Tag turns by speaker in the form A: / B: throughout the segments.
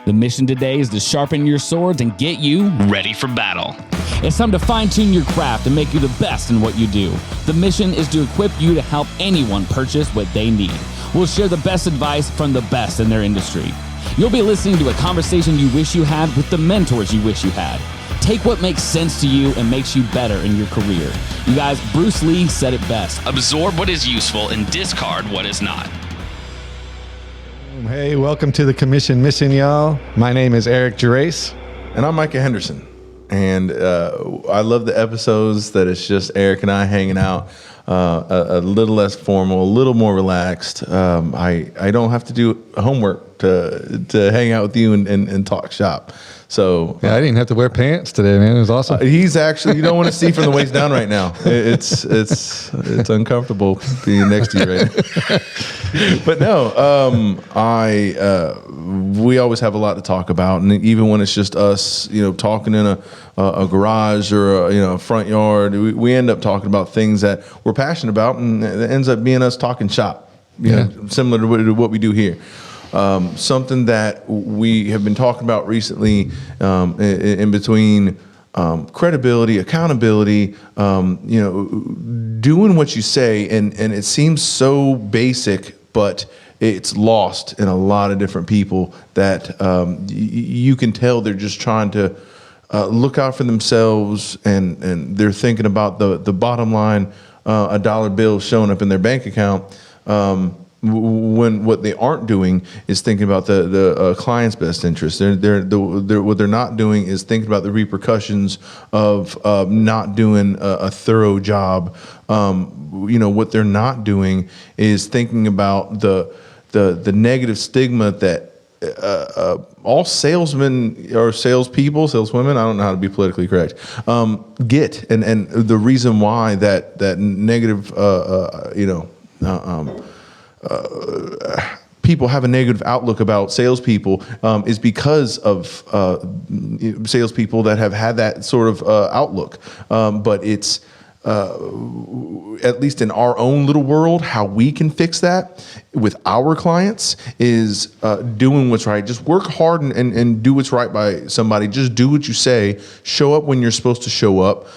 A: The mission today is to sharpen your swords and get you ready for battle. It's time to fine-tune your craft and make you the best in what you do. The mission is to equip you to help anyone purchase what they need. We'll share the best advice from the best in their industry. You'll be listening to a conversation you wish you had with the mentors you wish you had. Take what makes sense to you and makes you better in your career. You guys, Bruce Lee said it best. Absorb what is useful and discard what is not.
B: Hey, welcome to the Commission Mission, y'all. My name is Erik Gerace.
C: And I'm Micah Henderson. And I love the episodes that it's just Erik and I hanging out, a little less formal, a little more relaxed. I don't have to do homework to hang out with you and talk shop. So
B: yeah, I didn't have to wear pants today, man. It was awesome.
C: He's actually, you don't want to see from the waist down right now. It's uncomfortable being next to you right now. But no, we always have a lot to talk about, and even when it's just us, talking in a garage or a front yard, we end up talking about things that we're passionate about, and it ends up being us talking shop. Similar to what we do here. Something that we have been talking about recently, in between credibility, accountability, doing what you say, and it seems so basic, but it's lost in a lot of different people that you can tell they're just trying to look out for themselves, and they're thinking about the bottom line, a dollar bill showing up in their bank account. When what they aren't doing is thinking about the client's best interest. What they're not doing is thinking about the repercussions of not doing a thorough job. What they're not doing is thinking about the negative stigma that all salesmen or salespeople, saleswomen, I don't know how to be politically correct, get, and the reason why that negative, people have a negative outlook about salespeople is because of salespeople that have had that sort of outlook. But it's at least in our own little world, how we can fix that with our clients is doing what's right. Just work hard and do what's right by somebody. Just do what you say. Show up when you're supposed to show up.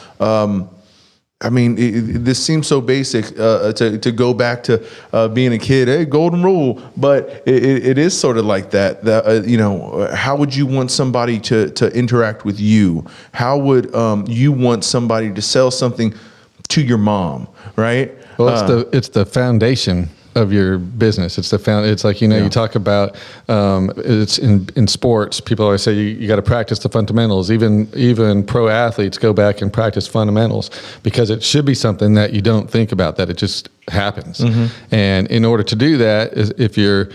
C: This seems so basic to go back to being a kid. Hey, golden rule, but it is sort of like that. How would you want somebody to interact with you? How would you want somebody to sell something to your mom? Right?
B: Well, it's the foundation of your business. It's like, you talk about, it's in sports, people always say you got to practice the fundamentals. Even pro athletes go back and practice fundamentals because it should be something that you don't think about, that it just happens. Mm-hmm. And in order to do that, if you're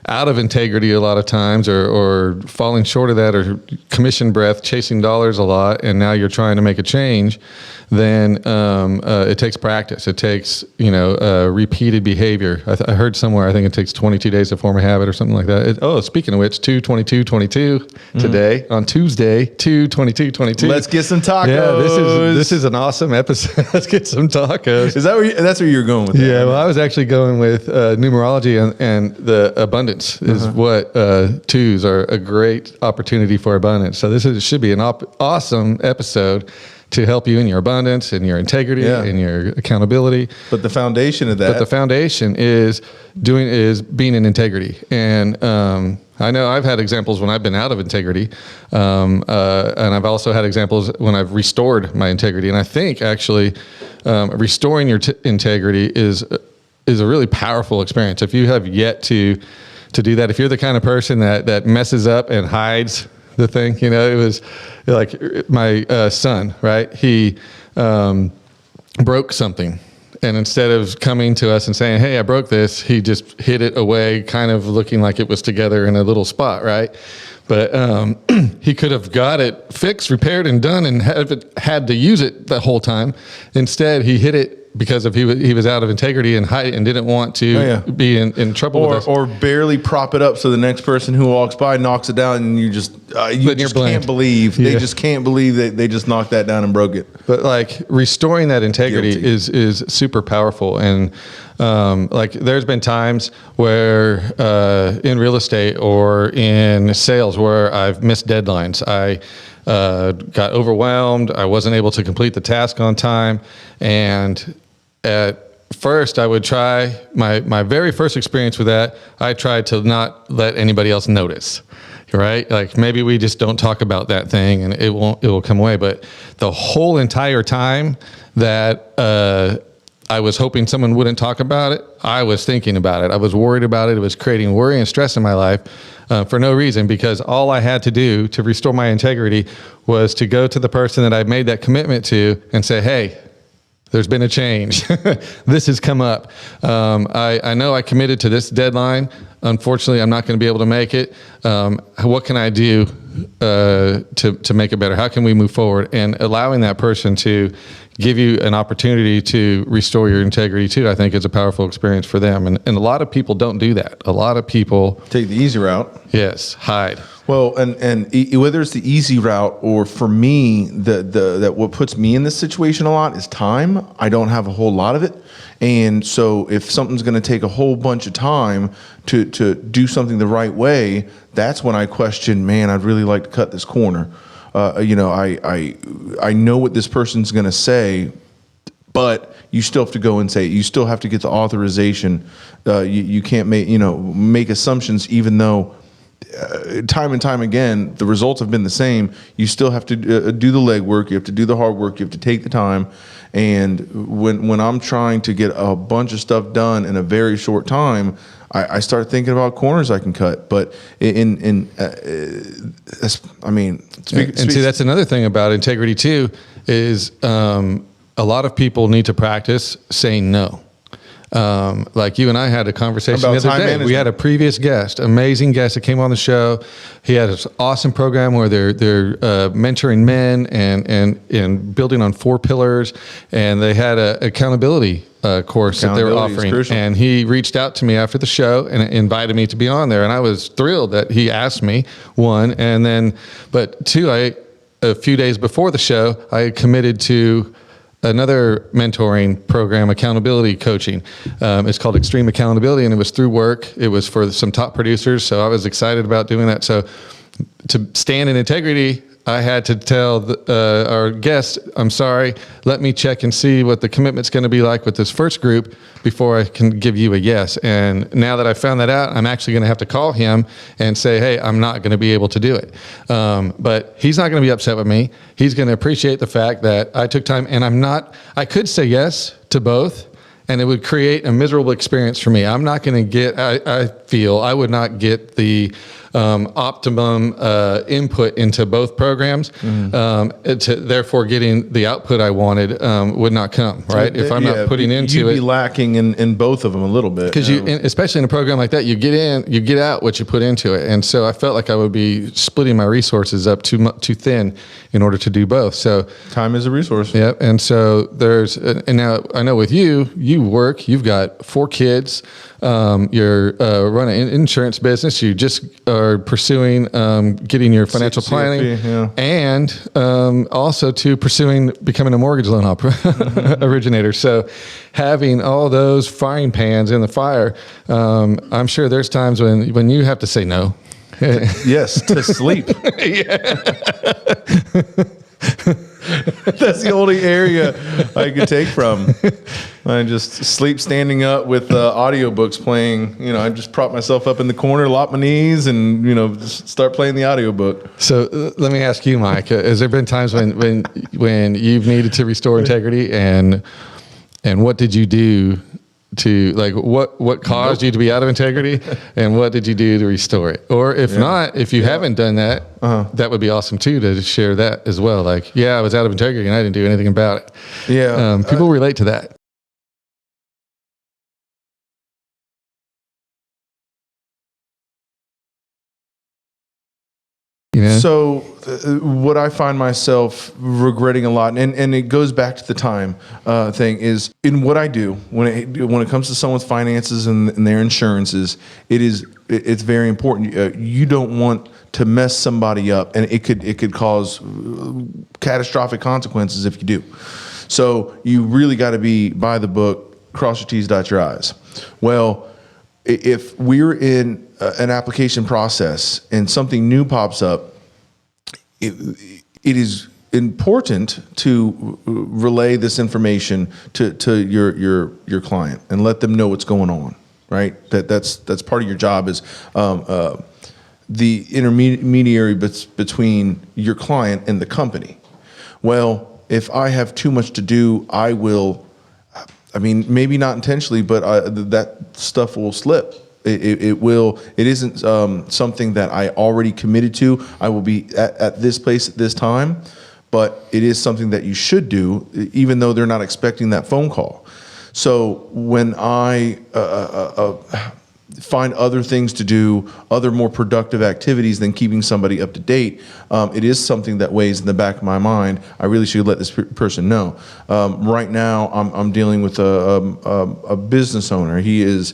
B: out of integrity a lot of times or falling short of that, or commission breath, chasing dollars a lot, and now you're trying to make a change, then it takes practice. It takes, repeated behavior. I heard somewhere, I think it takes 22 days to form a habit or something like that. Speaking of which, 2/22/22 today, on Tuesday, 2/22/22.
C: Let's get some tacos.
B: Yeah, this is an awesome episode. Let's get some tacos.
C: Is that that's where you're going with that?
B: Yeah, well, I was actually going with numerology and the abundance is what twos are a great opportunity for abundance. So should be an awesome episode to help you in your abundance and your integrity and your accountability.
C: But the foundation of that.
B: But the foundation is being in integrity. And I know I've had examples when I've been out of integrity, and I've also had examples when I've restored my integrity. And I think actually restoring your integrity is a really powerful experience. If you have yet to do that, if you're the kind of person that messes up and hides the thing, it was like my son, right? He broke something, and instead of coming to us and saying, "Hey, I broke this," he just hid it away, kind of looking like it was together in a little spot, right? But he could have got it fixed, repaired, and done, and had to use it the whole time. Instead, he hid it because of he was out of integrity and didn't want to be in trouble with us.
C: Or barely prop it up so the next person who walks by knocks it down, and you just can't believe they just can't believe that they just knocked that down and broke it.
B: But like restoring that integrity is super powerful. And like there's been times where in real estate or in sales where I've missed deadlines. I got overwhelmed. I wasn't able to complete the task on time. And at first I would try, my very first experience with that, I tried to not let anybody else notice. Right? Like maybe we just don't talk about that thing and it will come away. But the whole entire time that I was hoping someone wouldn't talk about it, I was thinking about it. I was worried about it. It was creating worry and stress in my life for no reason, because all I had to do to restore my integrity was to go to the person that I made that commitment to and say, hey, there's been a change. This has come up. I know I committed to this deadline. Unfortunately, I'm not going to be able to make it. What can I do to make it better? How can we move forward? And allowing that person to give you an opportunity to restore your integrity too, I think is a powerful experience for them. And a lot of people don't do that. A lot of people
C: take the easy route.
B: Yes, hide.
C: Well, and whether it's the easy route or for me, that what puts me in this situation a lot is time. I don't have a whole lot of it. And so if something's going to take a whole bunch of time to do something the right way, that's when I question, man, I'd really like to cut this corner. I know what this person's going to say, but you still have to go and say it. You still have to get the authorization. You can't make assumptions, even though time and time again, the results have been the same. You still have to do the legwork. You have to do the hard work. You have to take the time. And when I'm trying to get a bunch of stuff done in a very short time, I start thinking about corners I can cut. But see,
B: that's another thing about integrity too, is a lot of people need to practice saying no. Like you and I had a conversation
C: about
B: the other day.
C: Management.
B: We had a previous guest, amazing guest that came on the show. He had this awesome program where they're mentoring men and building on 4 pillars, and they had a accountability course that they were offering. And he reached out to me after the show and invited me to be on there, and I was thrilled that he asked me, one, and then, but two, a few days before the show, I committed to another mentoring program, accountability coaching. It's called Extreme Accountability, and it was through work. It was for some top producers, so I was excited about doing that. So to stand in integrity, I had to tell our guest, I'm sorry, let me check and see what the commitment's going to be like with this first group before I can give you a yes. And now that I found that out, I'm actually going to have to call him and say, hey, I'm not going to be able to do it. But he's not going to be upset with me. He's going to appreciate the fact that I took time, and I could say yes to both, and it would create a miserable experience for me. I'm not going to get, I feel I would not get the optimum input into both programs. Therefore, getting the output I wanted would not come, right? If I'm not putting into
C: you'd
B: it.
C: You'd be lacking in both of them a little bit.
B: Because especially in a program like that, you get in, you get out what you put into it. And so I felt like I would be splitting my resources up too thin in order to do both. So
C: time is a resource.
B: Yep. And so and now I know with you work, you've got 4 kids, you're running an insurance business, you just are pursuing getting your financial planning, and also to pursuing becoming a mortgage loan originator. So having all those frying pans in the fire, I'm sure there's times when you have to say no.
C: Yes, to sleep. That's the only area I could take from. I just sleep standing up with audiobooks playing. I just prop myself up in the corner, lock my knees, and just start playing the audiobook.
B: So let me ask you, Micah, has there been times when you've needed to restore integrity, and what did you do to, like, what caused you to be out of integrity, and what did you do to restore it? Or if not, if you haven't done that, that would be awesome too, to share that as well. Like, I was out of integrity and I didn't do anything about it.
C: Yeah.
B: People relate to that.
C: So what I find myself regretting a lot, and it goes back to the time thing, is in what I do when it comes to someone's finances and their insurances. It's very important. You don't want to mess somebody up, and it could cause catastrophic consequences if you do. So you really got to be by the book, cross your T's, dot your I's. Well, if we're in an application process and something new pops up, it is important to relay this information to your client and let them know what's going on, right? That's part of your job, is the intermediary between your client and the company. Well, if I have too much to do, I will, maybe not intentionally, but that stuff will slip. It will. It isn't something that I already committed to. I will be at this place at this time, but it is something that you should do, even though they're not expecting that phone call. So when I find other things to do, other more productive activities than keeping somebody up to date, it is something that weighs in the back of my mind. I really should let this person know. Right now, I'm dealing with a business owner. He is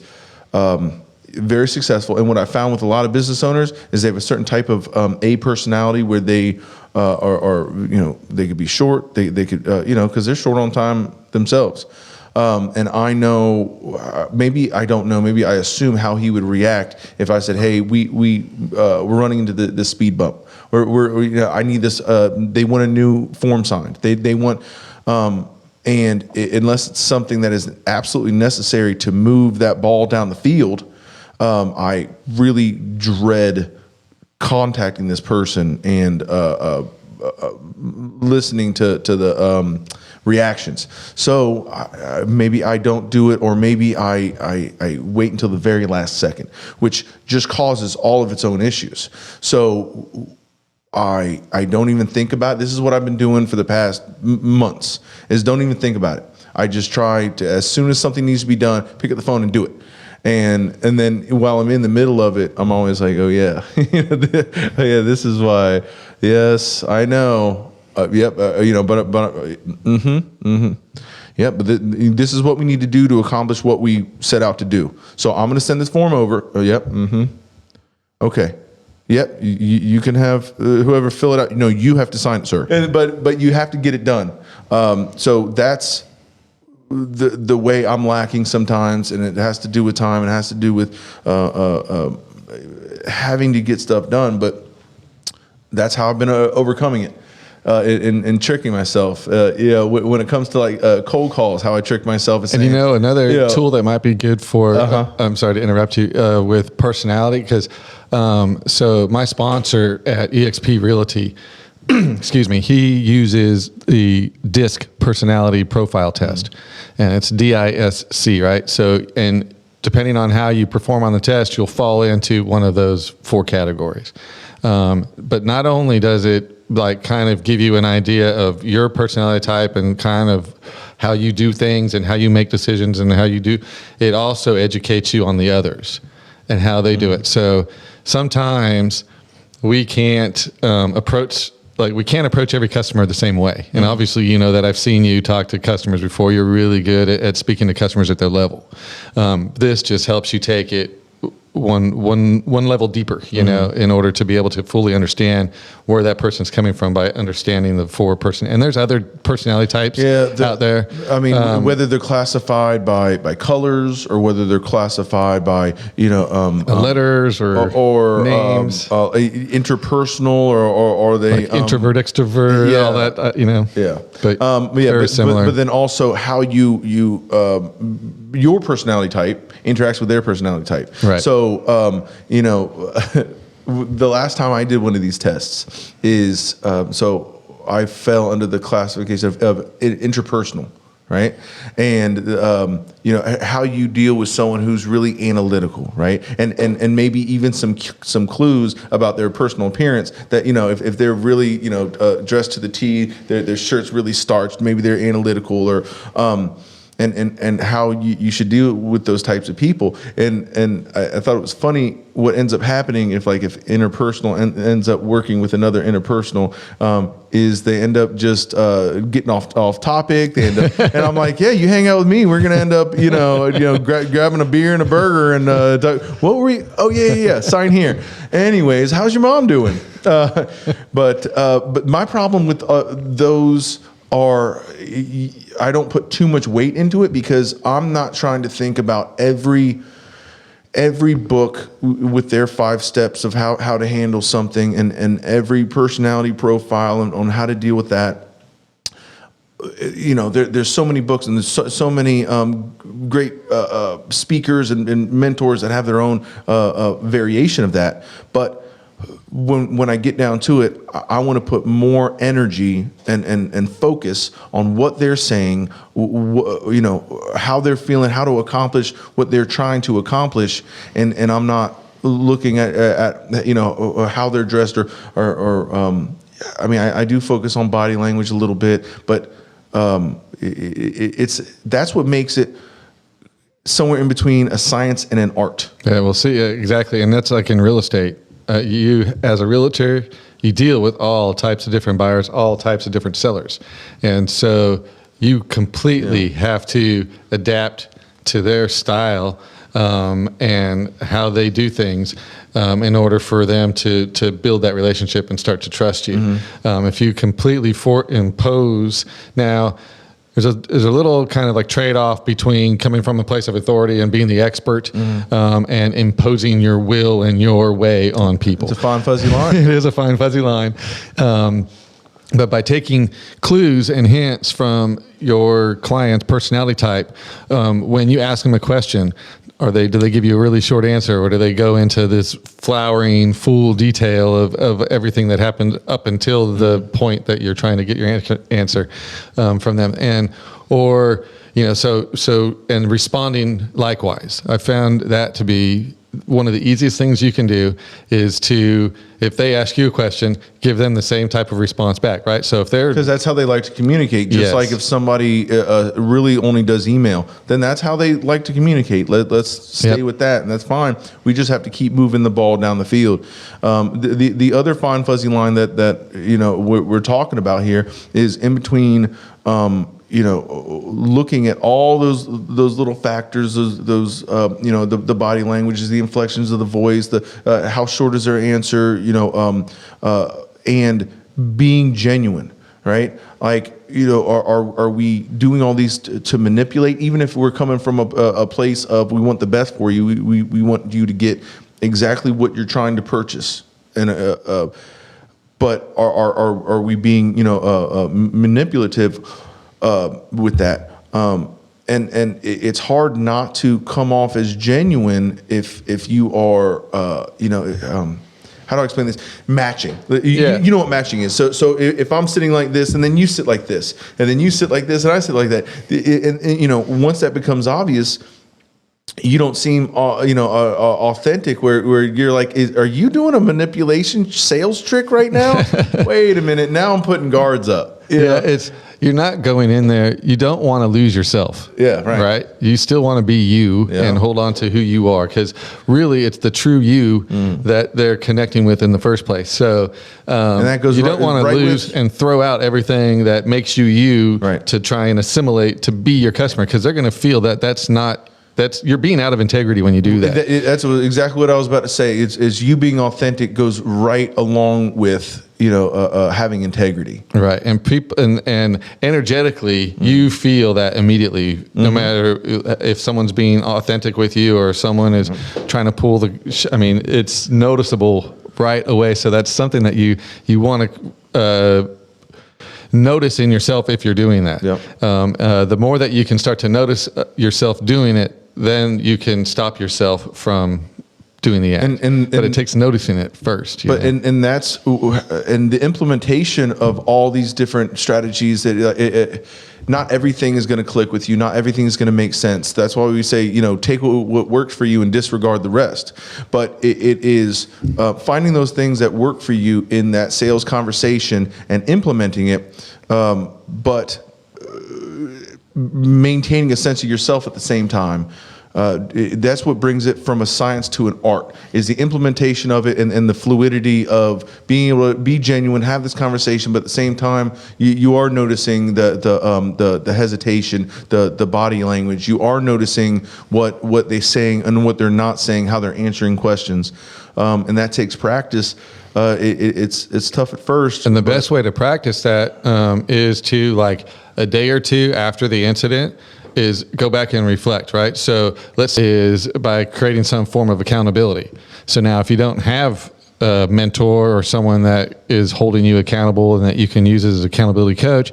C: very successful, and what I found with a lot of business owners is they have a certain type of A personality where they are they could be short. They could because they're short on time themselves. And I know, maybe I don't know, maybe I assume how he would react if I said, "Hey, we're running into the speed bump. I need this. They want a new form signed. They want, and unless it's something that is absolutely necessary to move that ball down the field, I really dread contacting this person and listening to the reactions. So maybe I don't do it, or maybe I wait until the very last second, which just causes all of its own issues. So I don't even think about it. This is what I've been doing for the past months, is don't even think about it. I just try to, as soon as something needs to be done, pick up the phone and do it. And then while I'm in the middle of it, I'm always like, oh yeah, yeah, this is why. Yes, I know. Yep, Yep, but this is what we need to do to accomplish what we set out to do. So I'm going to send this form over. Oh, yep, okay. Yep, you can have whoever fill it out. No, you have to sign it, sir. But you have to get it done. So that's the way I'm lacking sometimes, and it has to do with time, and it has to do with having to get stuff done. But that's how I've been overcoming it. And tricking myself, when it comes to like cold calls, how I trick myself.
B: And another tool that might be good for, I'm sorry to interrupt you, with personality, because so my sponsor at eXp Realty, excuse me, he uses the DISC personality profile test, and it's DISC, right? So, and depending on how you perform on the test, you'll fall into one of those 4 categories. But not only does it like kind of give you an idea of your personality type and kind of how you do things and how you make decisions and how you do, it also educates you on the others and how they do it. So sometimes we can't approach every customer the same way. And obviously, you know that I've seen you talk to customers before. You're really good at speaking to customers at their level. This just helps you take it one level deeper, in order to be able to fully understand where that person's coming from by understanding the 4 person. And there's other personality types out there. I mean,
C: whether they're classified by colors, or whether they're classified by
B: letters or names,
C: interpersonal, or they
B: like introvert, extrovert, all that.
C: Yeah,
B: but very similar.
C: But then also how you your personality type interacts with their personality type.
B: Right.
C: So, the last time I did one of these tests is, so I fell under the classification of interpersonal, right? And, how you deal with someone who's really analytical, right? And maybe even some clues about their personal appearance that, if they're really, dressed to the T, their shirt's really starched, maybe they're analytical, or, and how you should deal with those types of people. And I thought it was funny what ends up happening if interpersonal ends up working with another interpersonal, is they end up just getting off topic. They end up, and I'm like, yeah, you hang out with me, we're gonna end up grabbing a beer and a burger and what were we? Oh yeah, sign here. Anyways, how's your mom doing? But my problem with those are, I don't put too much weight into it because I'm not trying to think about every book with their 5 steps of how to handle something and every personality profile and on how to deal with that. There's so many books and there's so many great speakers and mentors that have their own variation of that. But when I get down to it, I want to put more energy and focus on what they're saying, how they're feeling, how to accomplish what they're trying to accomplish, and I'm not looking at how they're dressed or I do focus on body language a little bit, but that's what makes it somewhere in between a science and an art.
B: Yeah, we'll see, exactly, and that's like in real estate. You, as a realtor, you deal with all types of different buyers, all types of different sellers. And so you completely have to adapt to their style and how they do things in order for them to build that relationship and start to trust you. Mm-hmm. If you completely impose now, there's a little kind of like trade-off between coming from a place of authority and being the expert, and imposing your will and your way on people.
C: It's a fine fuzzy line.
B: It is a fine fuzzy line. But by taking clues and hints from your client's personality type, when you ask them a question, do they give you a really short answer, or do they go into this flowering, full detail of everything that happened up until the point that you're trying to get your answer from them, and responding likewise. I found that to be one of the easiest things you can do is to, if they ask you a question, give them the same type of response back, right? So if they're...
C: Because that's how they like to communicate. Just like if somebody really only does email, then that's how they like to communicate. Let's stay with that, and that's fine. We just have to keep moving the ball down the field. The other fine fuzzy line that we're talking about here is in between... looking at all those little factors, the body languages, the inflections of the voice, the how short is their answer, and being genuine, right? Like, are we doing all these to manipulate? Even if we're coming from a place of we want the best for you, we want you to get exactly what you're trying to purchase, and but are we being manipulative? With that, and it's hard not to come off as genuine if you are, how do I explain this? Matching. You know what matching is. So if I'm sitting like this, and then you sit like this, and then you sit like this, and I sit like that, and once that becomes obvious, you don't seem authentic, where you're like, are you doing a manipulation sales trick right now? Wait a minute, now I'm putting guards up.
B: You're not going in there. You don't want to lose yourself.
C: Yeah, right.
B: You still want to be you and hold on to who you are, because really it's the true you that they're connecting with in the first place. So and that goes you don't want to lose and throw out everything that makes you to try and assimilate to be your customer, because they're going to feel that's you're being out of integrity when you do that.
C: That's exactly what I was about to say. Is you being authentic goes right along with having integrity.
B: Right, and people and energetically, you feel that immediately, no matter if someone's being authentic with you or someone is trying to pull it's noticeable right away. So that's something that you want to. Notice in yourself if you're doing that. The more that you can start to notice yourself doing it, then you can stop yourself from doing the act. But it takes noticing it first.
C: And that's the implementation of all these different strategies. That not everything is going to click with you. Not everything is going to make sense. That's why we say, take what works for you and disregard the rest. But it is finding those things that work for you in that sales conversation and implementing it. But maintaining a sense of yourself at the same time. That's what brings it from a science to an art, is the implementation of it and the fluidity of being able to be genuine, have this conversation, but at the same time, you are noticing the hesitation, the body language. You are noticing what they're saying and what they're not saying, how they're answering questions, and that takes practice. It's tough at first.
B: And the best way to practice that is to, like, a day or two after the incident, is go back and reflect, right? So is by creating some form of accountability. So now if you don't have a mentor or someone that is holding you accountable and that you can use as an accountability coach,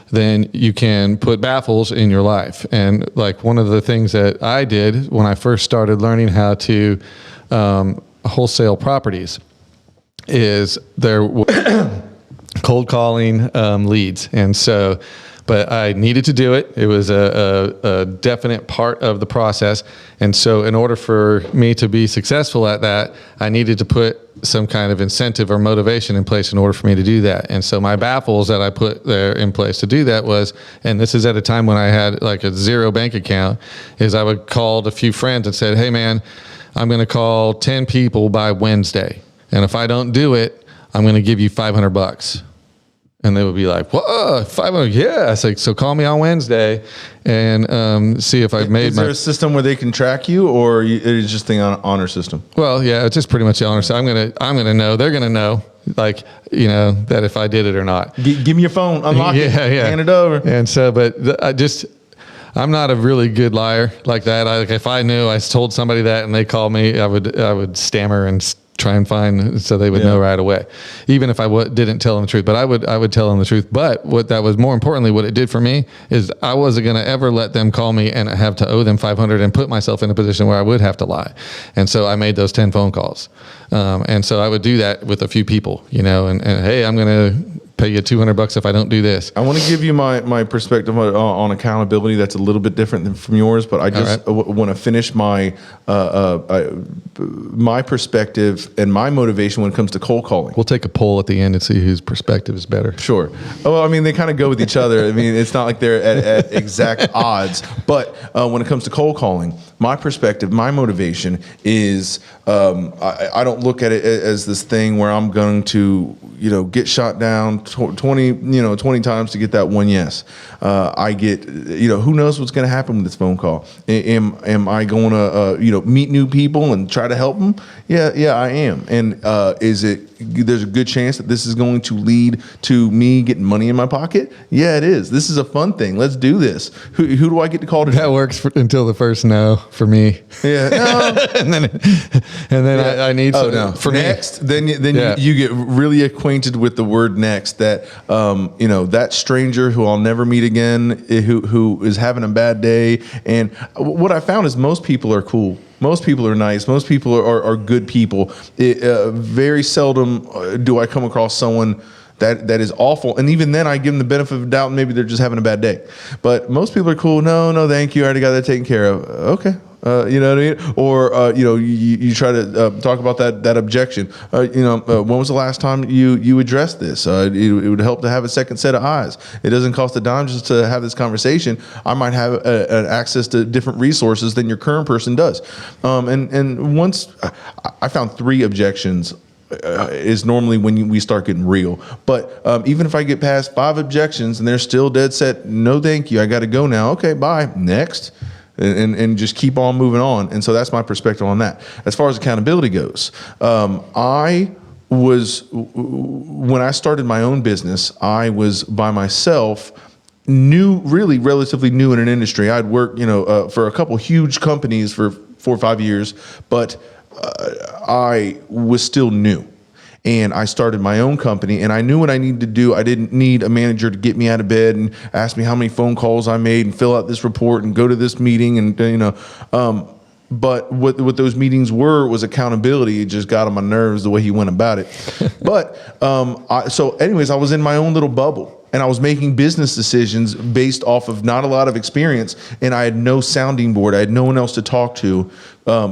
B: then you can put baffles in your life. And like one of the things that I did when I first started learning how to wholesale properties is there cold calling leads. And so, but I needed to do it. It was a definite part of the process. And so in order for me to be successful at that, I needed to put some kind of incentive or motivation in place in order for me to do that. And so my baffles that I put there in place to do that was, and this is at a time when I had like a zero bank account, is I would call a few friends and said, hey man, I'm going to call 10 people by Wednesday. And if I don't do it, I'm going to give you $500. And they would be like, whoa, 500, yeah. I was like, so call me on Wednesday and see if I've made
C: Is there a system where they can track you, or it is just the honor system?
B: Well, yeah, it's just pretty much the honor system. I'm gonna know. They're gonna know, like, you know, that if I did it or not.
C: Give me your phone, unlock it, hand it over.
B: And so, but I'm not a really good liar like that. Like if I knew I told somebody that and they called me, I would stammer and try and find, so they would know right away, even if I didn't tell them the truth. But I would tell them the truth. But what that was, more importantly, what it did for me is I wasn't going to ever let them call me and have to owe them $500 and put myself in a position where I would have to lie. And so I made those 10 phone calls. And so I would do that with a few people, you know, and hey, I'm going to pay you $200 if I don't do this.
C: I want to give you my perspective on accountability. That's a little bit different than from yours, but I just want to finish my perspective and my motivation when it comes to cold calling.
B: We'll take a poll at the end and see whose perspective is better.
C: Sure. Well, I mean, they kind of go with each other. I mean, it's not like they're at exact odds, but when it comes to cold calling, my perspective, my motivation is I don't look at it as this thing where I'm going to, you know, get shot down 20 times to get that one yes. I get, you know, who knows what's going to happen with this phone call? Am I going to, meet new people and try to help them? Yeah, I am. And there's a good chance that this is going to lead to me getting money in my pocket? Yeah, it is. This is a fun thing. Let's do this. Who do I get to call today?
B: That works until the first no for me.
C: Yeah. No.
B: and then I need some.
C: No.
B: For
C: next,
B: me.
C: then you get really acquainted with the word next, that that stranger who I'll never meet again, who is having a bad day. And what I found is most people are cool. Most people are nice. Most people are good people. Very seldom do I come across someone that is awful. And even then I give them the benefit of the doubt and maybe they're just having a bad day. But most people are cool. No, thank you. I already got that taken care of. Okay. You know what I mean? Or, you try to talk about that objection. When was the last time you addressed this? It would help to have a second set of eyes. It doesn't cost a dime just to have this conversation. I might have an access to different resources than your current person does. And once I found 3 objections is normally when we start getting real. But even if I get past 5 objections and they're still dead set, no thank you, I got to go now. Okay, bye. Next. And just keep on moving on. And so that's my perspective on that. As far as accountability goes, when I started my own business, I was by myself, really relatively new in an industry. I'd worked, for a couple huge companies for 4 or 5 years, but I was still new. And I started my own company, and I knew what I needed to do. I didn't need a manager to get me out of bed and ask me how many phone calls I made and fill out this report and go to this meeting and But what those meetings was accountability. It just got on my nerves the way he went about it. But anyways, I was in my own little bubble. And I was making business decisions based off of not a lot of experience, and I had no sounding board. I had no one else to talk to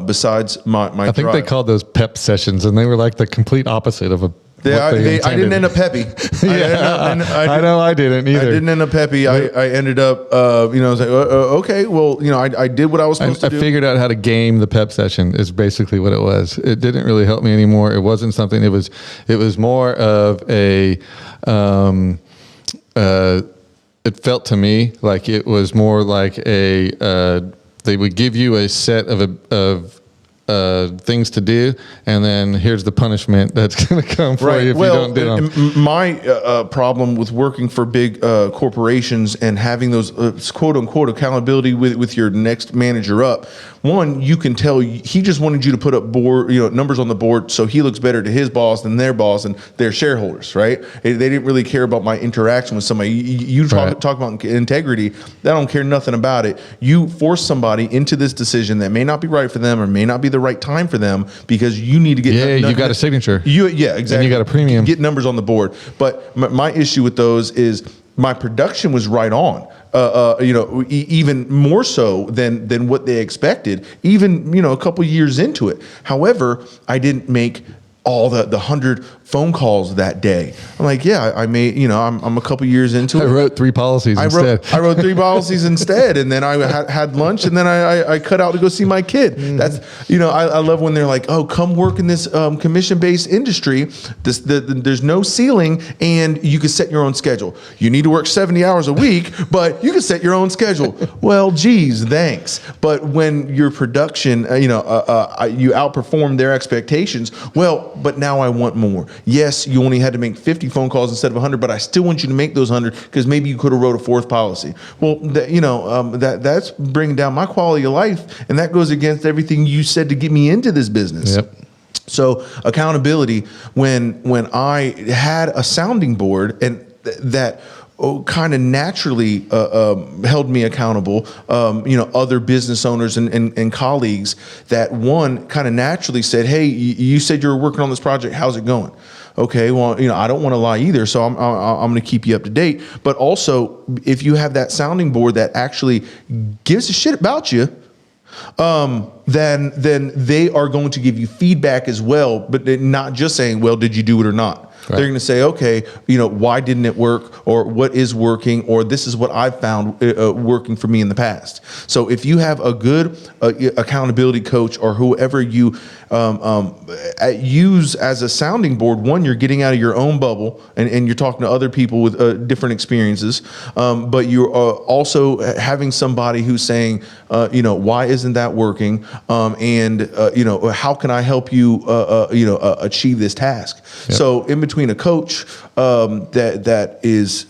C: besides my
B: I think they called those pep sessions, and they were like the complete opposite of a what they
C: I didn't end up peppy.
B: I know I didn't either.
C: I didn't end up peppy. I ended up, I was like, okay, well, I did what I was supposed to do.
B: I figured out how to game the pep session is basically what it was. It didn't really help me anymore. It wasn't something, it was more of a, it felt to me like it was more like they would give you a set of things to do, and then here's the punishment that's going to come for you if you don't do them.
C: My problem with working for big corporations and having those quote unquote accountability with your next manager up, one, you can tell he just wanted you to put up numbers on the board so he looks better to his boss than their boss and their shareholders, right? They didn't really care about my interaction with somebody. You talk about integrity, they don't care nothing about it. You force somebody into this decision that may not be right for them or may not be the right time for them because you need to get
B: you got a signature.
C: Exactly.
B: And you got a premium.
C: Get numbers on the board. But my issue with those is my production was right on. Even more so than what they expected, even, a couple years into it. However, I didn't make all the 100 phone calls that day. I'm like, I made, I'm a couple years into it.
B: I wrote 3 policies instead.
C: I wrote 3 policies instead. And then I had lunch, and then I cut out to go see my kid. That's, I love when they're like, oh, come work in this commission-based industry. There's no ceiling, and you can set your own schedule. You need to work 70 hours a week, but you can set your own schedule. Well, geez, thanks. But when your production, you outperform their expectations, but now I want more. Yes, you only had to make 50 phone calls instead of 100, but I still want you to make those 100 because maybe you could have wrote a 4th policy. Well, that's bringing down my quality of life, and that goes against everything you said to get me into this business.
B: Yep.
C: So accountability, when I had a sounding board and that kind of naturally held me accountable, other business owners and colleagues that one kind of naturally said, hey, you said you were working on this project. How's it going? Okay, well, I don't want to lie either, so I'm going to keep you up to date. But also, if you have that sounding board that actually gives a shit about you, then they are going to give you feedback as well, but not just saying, well, did you do it or not? Right. They're going to say, okay, why didn't it work, or what is working, or this is what I've found working for me in the past. So if you have a good accountability coach or whoever you use as a sounding board, one, you're getting out of your own bubble and you're talking to other people with different experiences, but you're also having somebody who's saying, why isn't that working, and how can I help you achieve this task. Yep. So in between a coach that is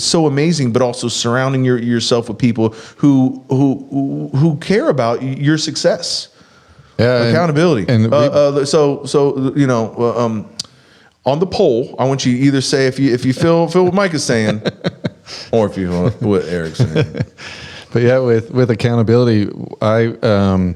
C: so amazing, but also surrounding yourself with people who care about your success. Yeah, accountability. On the poll, I want you to either say if you feel what Mike is saying, or if you feel what Eric's saying.
B: But yeah, with accountability, I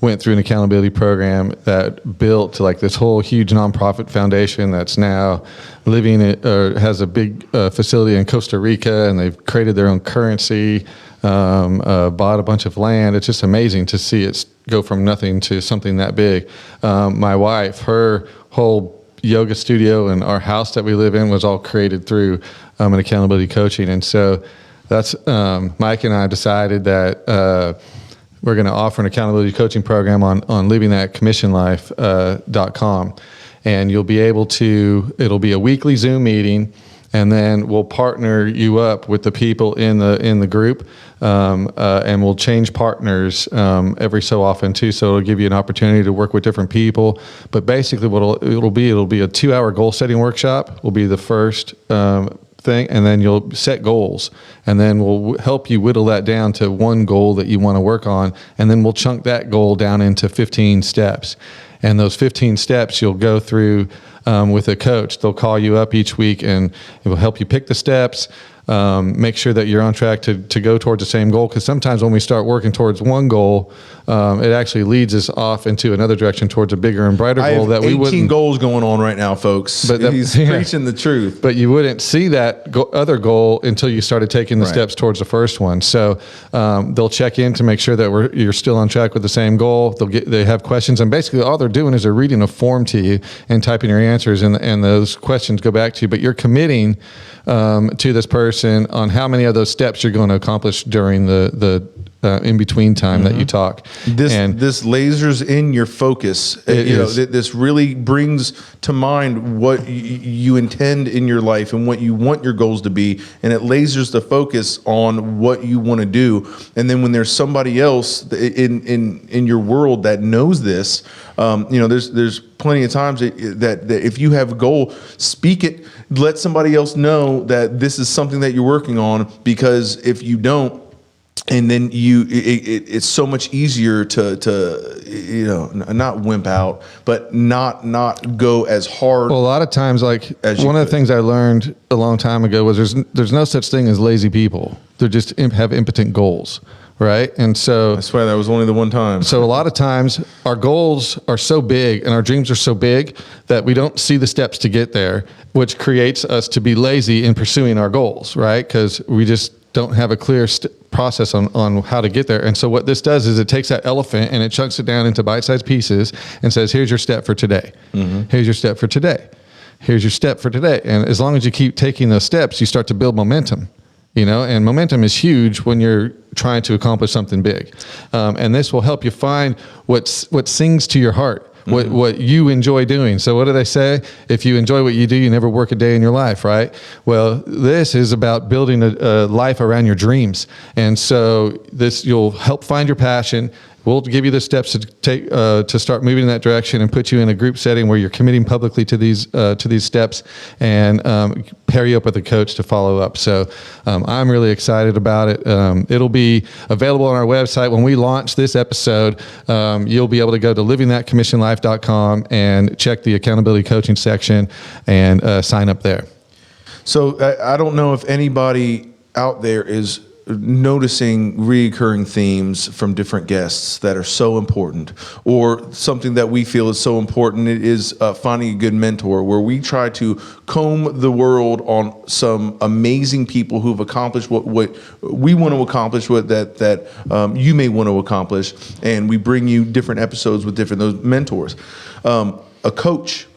B: went through an accountability program that built to like this whole huge nonprofit foundation that's now has a big facility in Costa Rica, and they've created their own currency, bought a bunch of land. It's just amazing to see it go from nothing to something that big. My wife, her whole yoga studio and our house that we live in was all created through an accountability coaching. And so that's Mike and I decided that we're going to offer an accountability coaching program on livingthatcommissionlife.com. And you'll be able to, it'll be a weekly Zoom meeting, and then we'll partner you up with the people in the group, and we'll change partners every so often too. So it'll give you an opportunity to work with different people. But basically, it'll be a 2-hour goal setting workshop. Will be the first thing, and then you'll set goals, and then we'll help you whittle that down to one goal that you want to work on, and then we'll chunk that goal down into 15 steps. And those 15 steps you'll go through with a coach. They'll call you up each week and it will help you pick the steps. make sure that you're on track to go towards the same goal. Because sometimes when we start working towards one goal, it actually leads us off into another direction towards a bigger and brighter goal that we wouldn't.
C: 18 goals going on right now, folks. But he's preaching the truth.
B: But you wouldn't see that other goal until you started taking the steps towards the first one. So they'll check in to make sure that you're still on track with the same goal. They have questions, and basically all they're doing is they're reading a form to you and typing your answers, and those questions go back to you. But you're committing to this person on how many of those steps you're going to accomplish during the in between time that you talk.
C: This lasers in your focus. This really brings to mind what you intend in your life and what you want your goals to be, and it lasers the focus on what you want to do. And then when there's somebody else in your world that knows this, there's plenty of times that if you have a goal, speak it, let somebody else know that this is something that you're working on, because if you don't, and then it's so much easier to not wimp out, but not go as hard.
B: Well, a lot of times, one of the things I learned a long time ago was there's no such thing as lazy people. They just have impotent goals, right? And so
C: I swear that was only the one time.
B: So a lot of times our goals are so big and our dreams are so big that we don't see the steps to get there, which creates us to be lazy in pursuing our goals, right? Because we just don't have a clear process on how to get there. And so what this does is it takes that elephant and it chunks it down into bite-sized pieces and says, here's your step for today. Here's your step for today. Here's your step for today. And as long as you keep taking those steps, you start to build momentum, and momentum is huge when you're trying to accomplish something big. And this will help you find what sings to your heart. What you enjoy doing. So what do they say? If you enjoy what you do, you never work a day in your life, right? Well, this is about building a life around your dreams. And so you'll help find your passion. We'll give you the steps to take to start moving in that direction, and put you in a group setting where you're committing publicly to these steps, and pair you up with a coach to follow up. So I'm really excited about it. It'll be available on our website when we launch this episode. You'll be able to go to livingthatcommissionlife.com and check the accountability coaching section and sign up there.
C: So I don't know if anybody out there is noticing recurring themes from different guests that are so important, or something that we feel is so important. It is finding a good mentor, where we try to comb the world on some amazing people who've accomplished what we want to accomplish, that you may want to accomplish, and we bring you different episodes with those mentors. A coach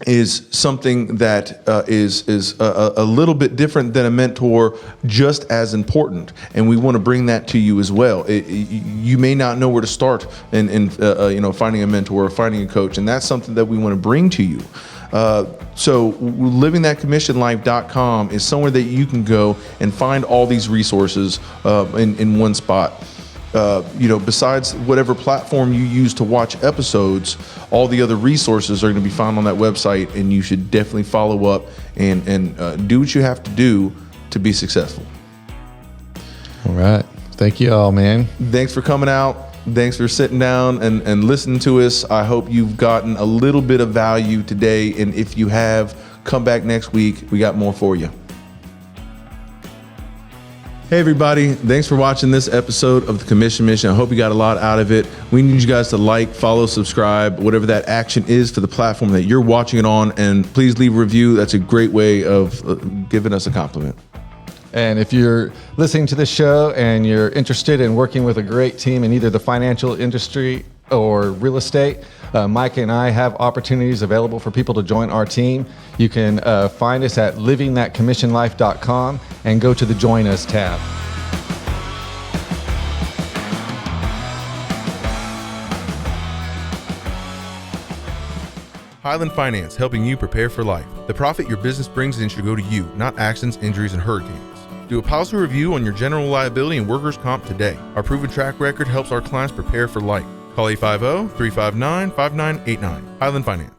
C: is something that is a little bit different than a mentor, just as important, and we want to bring that to you as well. You may not know where to start in finding a mentor or finding a coach, and that's something that we want to bring to you. So livingthatcommissionlife.com is somewhere that you can go and find all these resources in one spot. Besides whatever platform you use to watch episodes, all the other resources are going to be found on that website, and you should definitely follow up and do what you have to do to be successful.
B: All right. Thank you all, man.
C: Thanks for coming out. Thanks for sitting down and listening to us. I hope you've gotten a little bit of value today, and if you have, come back next week. We got more for you. Hey everybody, thanks for watching this episode of The Commission Mission. I hope you got a lot out of it. We need you guys to like, follow, subscribe, whatever that action is for the platform that you're watching it on, and please leave a review. That's a great way of giving us a compliment.
B: And if you're listening to this show and you're interested in working with a great team in either the financial industry or real estate, Micah and I have opportunities available for people to join our team. You can find us at livingthatcommissionlife.com and go to the Join Us tab.
C: Highland Finance, helping you prepare for life. The profit your business brings in should go to you, not accidents, injuries, and hurricanes. Do a policy review on your general liability and workers' comp today. Our proven track record helps our clients prepare for life. Call 850-359-5989. Highland Finance.